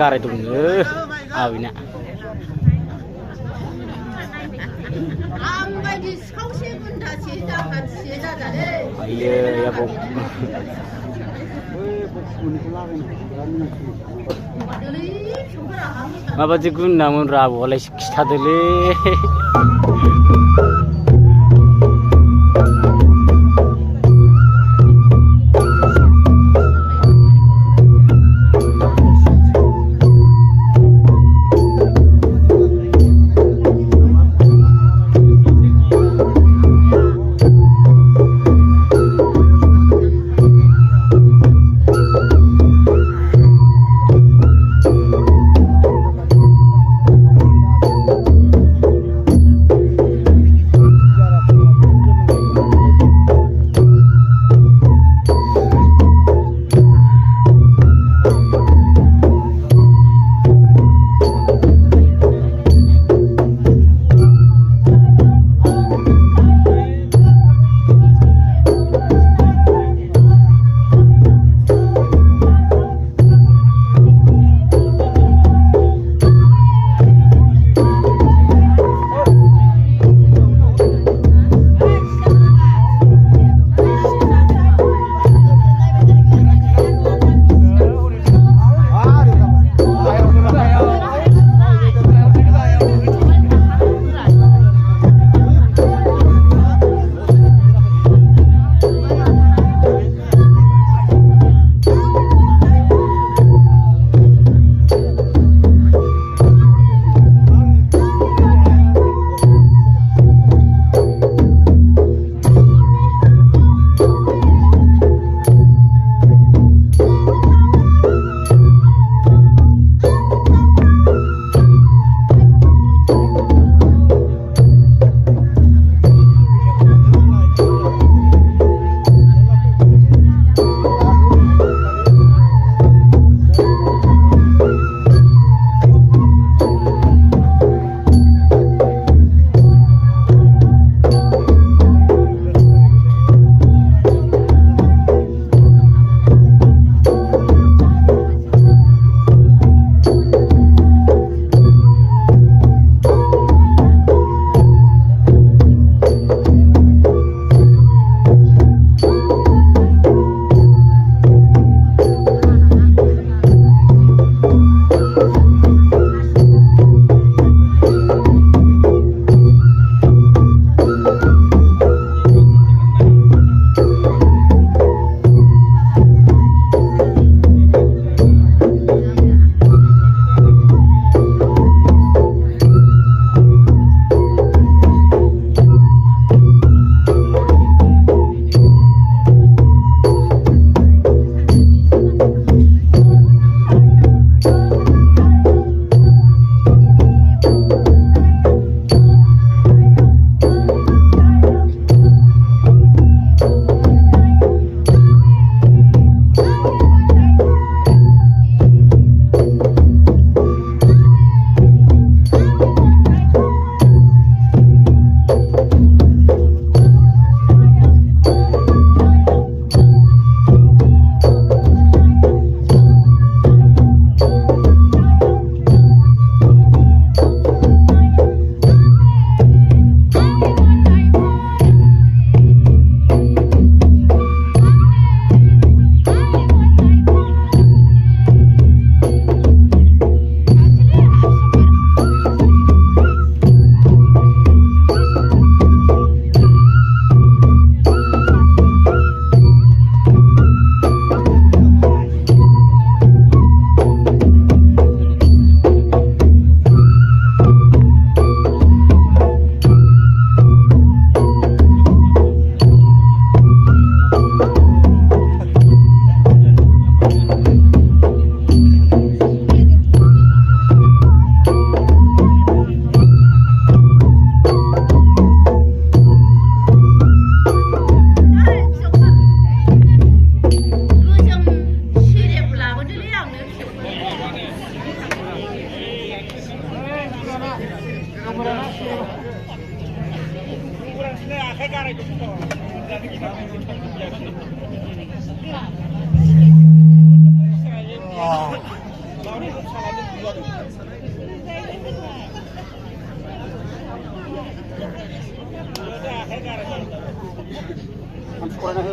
गाराय दंनो आबैना आंबायदि सावसे गुन्थासे जाखासे जाजाले आयो याबो माबादि गुन्नामोन रा आबौआलाय खिथादोलै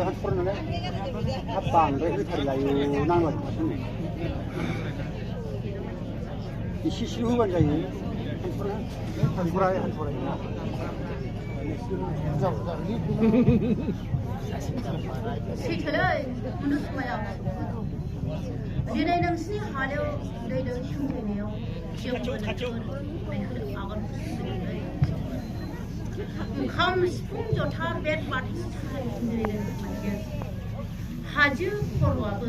한포르는 합방 왜 이탈라요 나눠 이 시시 후반자이 한포라에 한포라이나 세철의 문스마야 디네는 시 하려 내는 흉내네요 지역은 매그 아건 감 스풍조 타 뱃바디 스타일들은 하주 포로아브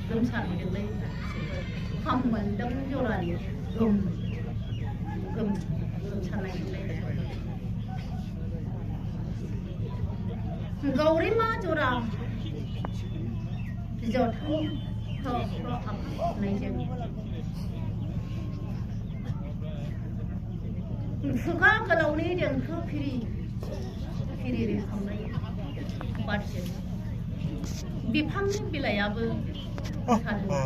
금사들의 감만당 조라니 금사나이들 गौरीमा जोरा जौथां हाबनायजों खुगा गोलावनि देंखो फिरि रिखांनाय बारजों बिफांनि बिलाइयाबो सानो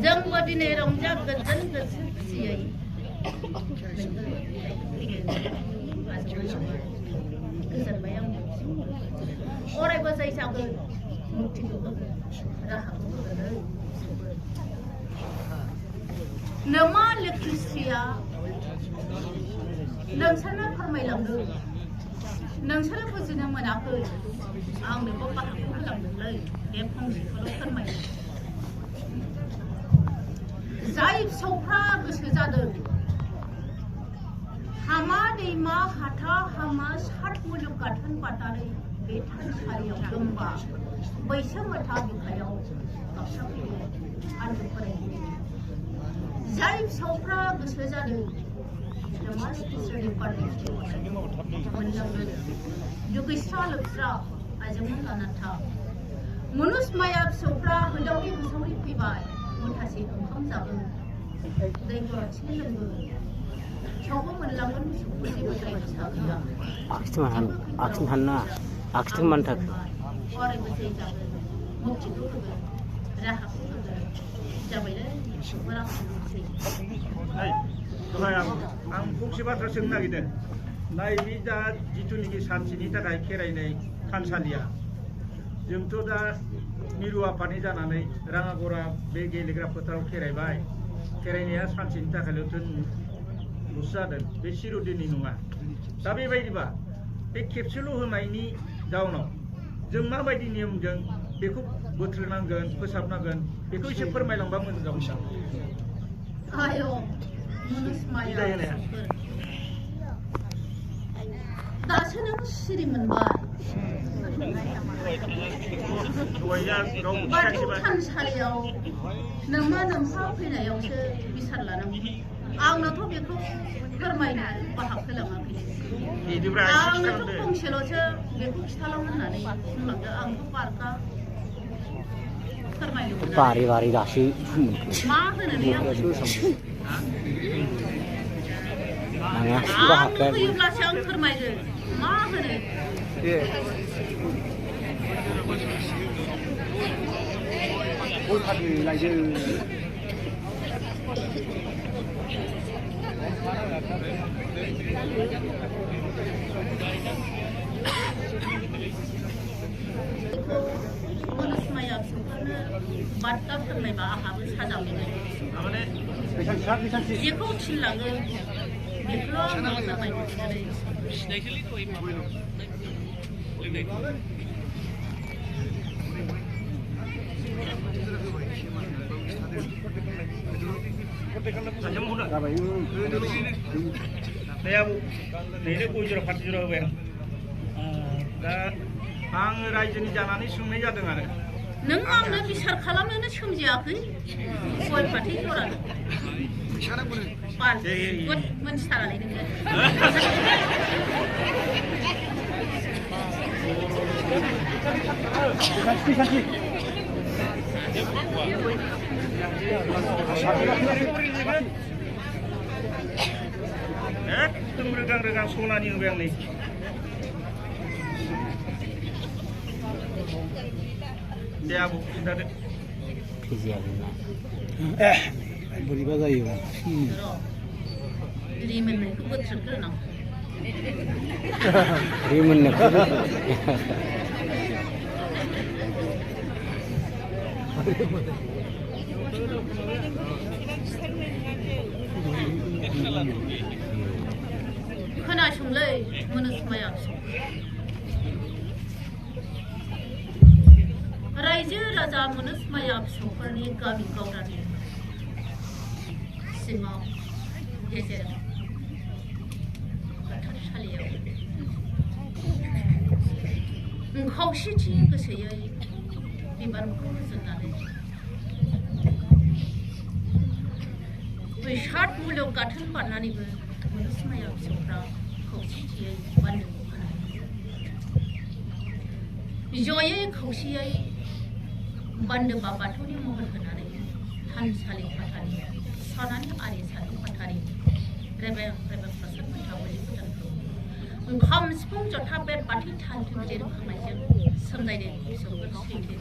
जोंबो दिनै रंजा गोजोन गोसो खुसियै गोजोनबाय आं अरायबो जायसागोन मुक्तिखौ होगोन राहाखौ होगोन नोमा लोखिस्रिया नोंसोरनो फोरमायलांदों नोंसोरो बुजिनो मोनाखै आं बेखौ बाहागो होलांदोंलै बे फंसेखौल' फोरमायदों जाय फिसौफ्रा गोसो जादों हामा दैमा हाथा हामा सात मुलुग गाथोन बारनानै बे थानसालियाव दंबा बैसो मोथा बिखायाव गाबसाफैयो आंबो फरायगिरि जाय फिसौफ्रा गोसो जादों नोमा लोखिस्रिनि पार्टिखौ मोनलांनो दुगैस्रा लोबस्रा आइजों लानाथा मनुस माया फिसौफ्रा होदावरि होसावरि फैबाय मुथासे ओंखाम जागोन दै गरदसे लोंगोन आखिथिं हानना आखिथिं मानथा आं फंसे बाथ्रा सोंनो नागिरदों नैबे दा जिथुनिखि सानसेनि थाखाय खेरायनाय थानसालिया जोंथ' दा मिरु आफादनि जानानै राङागरा बे गेलेग्रा फोथाराव खेरायबाय खेरायनाया सानसेनि थाखायल'थ' ल'सो जादों बे चिरदिननि नङा दा बेबायदिबा बे खेबसेल' होनायनि जाउनाव जों माबायदि नियमजों बेखौ बोथ्रोनांगोन फोसाबनांगोन बेखौ एसे फोरमायलांबा मोजां जागोन दासो नों सिरि मोनबाय बाथौ थानसालियाव नोमा नोमफा फैनायावसो बिसार लानांगौ आंनोथ' बेखौ फोरमायनो बाहाग होलाङाखै आंनोथ' फंसेल'सो बेखौ खिथालां होननानै बुंलांदो आंथ' बारगा फोरमायनो बारे बारे दासो मा होनोलै आं फैयोब्लासो आं फोरमायगोन मा होनो मनुष्माया फिसौफोरनो बार्ता फोरमायबा आंहाबो साजा मोनो जेखौ थिनलाङो बेखौल' आं मोजाङै आं रायजोनि जानानै सोंनाय जादों आरो नों आंनो बिसार खालामनोनो सोमजियाखै गय फाथै जरा मोनथिथारालै नोङो एकदम रोगां रोगां सनानि होबाय आं नै दे आबौ खिन्थादो फिजिया बिना बोरैबा जायो रिमोननायखौ बोथ्रोदग्रोनांगौ रिमोननायखौ खोनासंलै मनोजमाया फिसौ रायजो राजा मनोजमाया फिसौफोरनि गामि गावदानि सिङाव गेजेराव गोथारसालियाव खौसेथि गोसोयै बिबानखौ रुजुननानै बैसाद मुलुग गाथोन बारनानैबो मनोजमाया फिसौफ्रा खौसेथियै बान्दोखौ होनानै जयै खौसेयै बान्दोबा बाथौनि महर होनानै थानसालि फाथारि सनानि आरि साथौ फाथारि रेबें प्रसाद मोनथावरि भुटानखौ ओंखाम सिफुं जथा बेद बाथि थाल थुंग्रि रोखांनायजों सोमजायदों फिसौफोर सैथो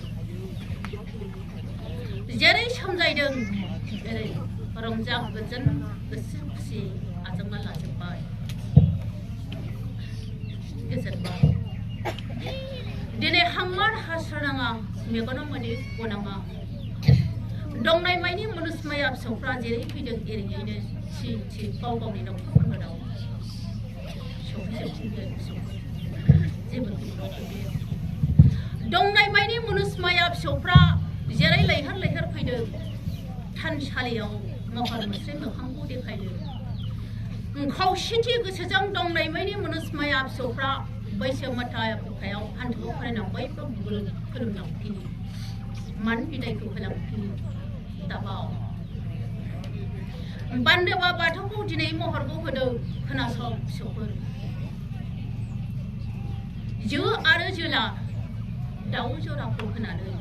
जेरै सोमजायदों एरै रंजा गोजोन गोसो खुसि आजावना लाजोब्बाय गोजोनबाय दिनै हांमार हास्रानाङा मेगनाव मोदै गनाङा दंनाय मायनि मनोजमाया फिसौफ्रा जेरै फैदों एरैनो थि थि गाव गावनि न'खरफोराव सफैजोबफिनगोन फिसौफोर जेबो खैफोदाव गोग्लैया दंनाय मायनि मनोजमाया फिसौफ्रा जेरै लैहोर लैहोर फैदों थानसालियाव महर मुस्रि मोखांखौ देखायदों खौसेथि गोसोजों दंनाय मायनि मनोजमाया फिसौफ्रा बैसो माथा बिखायाव हान्थुआव फरायनांबाय खुलुमनांफिनो मान बिदायखौ होलांफिनो दाबाव बान्दोबा बाथौखौ दिनै महरखौ होदों खोनासं फिसौफोर जो आरो जोला दाउ जराखौ होनानै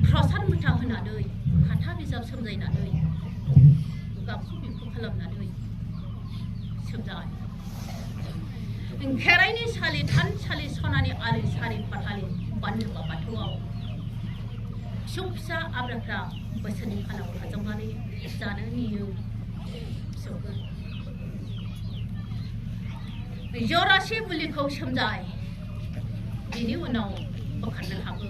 प्रसाद मुथा होनानै हाथा बिजाब सोमजायनानै गाबखौ बिखौ खालामनानै सोमजाय खेराइनि सालि थानसालि सनानि आलि सारि फाथालि बान्दोबा बाथौआव फिसौ फिसा आब्राफ्रा बोसोरनि खानाव आजावनानै जानो नियो फिसौफोर जरासे बुलिखौ सोमजाय बिनि उनाव बोखारनो हागौ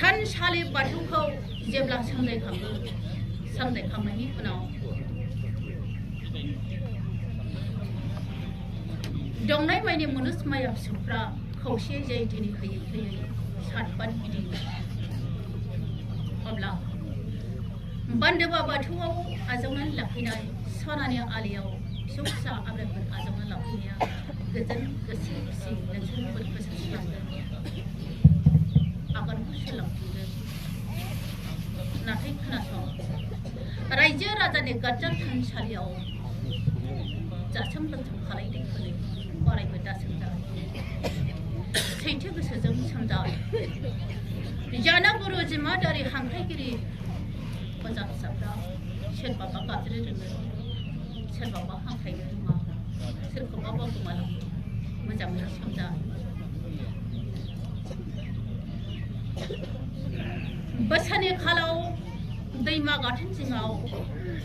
थानसालि बाथौखौ जेब्ला सोमजायखांनायनि उनाव दंनाय मायनि मनोजमाया फिसौफ्रा खौसे जै दिनै होयै होयै सातबान गिदिङो अब्ला बान्दोबा बाथौआव आजावनानै लाफैनाय सनानि आलियाव फिसौ फिसा आब्राफोर आजावना लाफैनाया गोजोन गोसो खुसि नोंसोरखौ फोसाबलांगोन आगानखौ सोलांफिनगोन नाथाय खोनासं रायजो राजानि गार्जा थानसालियाव जासोम लोंसोम खालायदों होनै अरायबो दासोमजाय सैथो गोसोजों सोमजाय जाना गुरु जिमादारि हांख्रायगिरि फजा फिसाफ्रा सोरबाबा गाबज्रि रोङो सोरबाबा हांख्रायनो रोङा सोरखौबा बावगोमालाङो मोजाङै सोमजाय बोसोरनि खालाव दैमा गाथोन जिङाव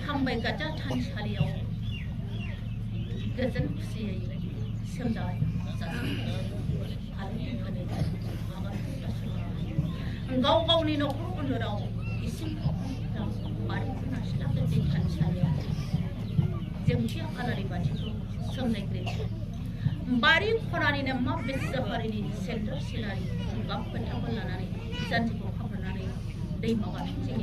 हामबाय गार्जा थानसालियाव गोजोन खुसियै सोमजाय गाव गावनि न'खर उन्दुराव इसिं बारि खना सिला दै थानसालियाव जोंथि आलारि बाथिखौ सोमनायग्रोयो बारि खनानिनो मा बेसाफारिनि सेन्टार सिनारि गाब फोथाफोर लानानै जानजिखौ खाफ्रानानै दैमा गाथोन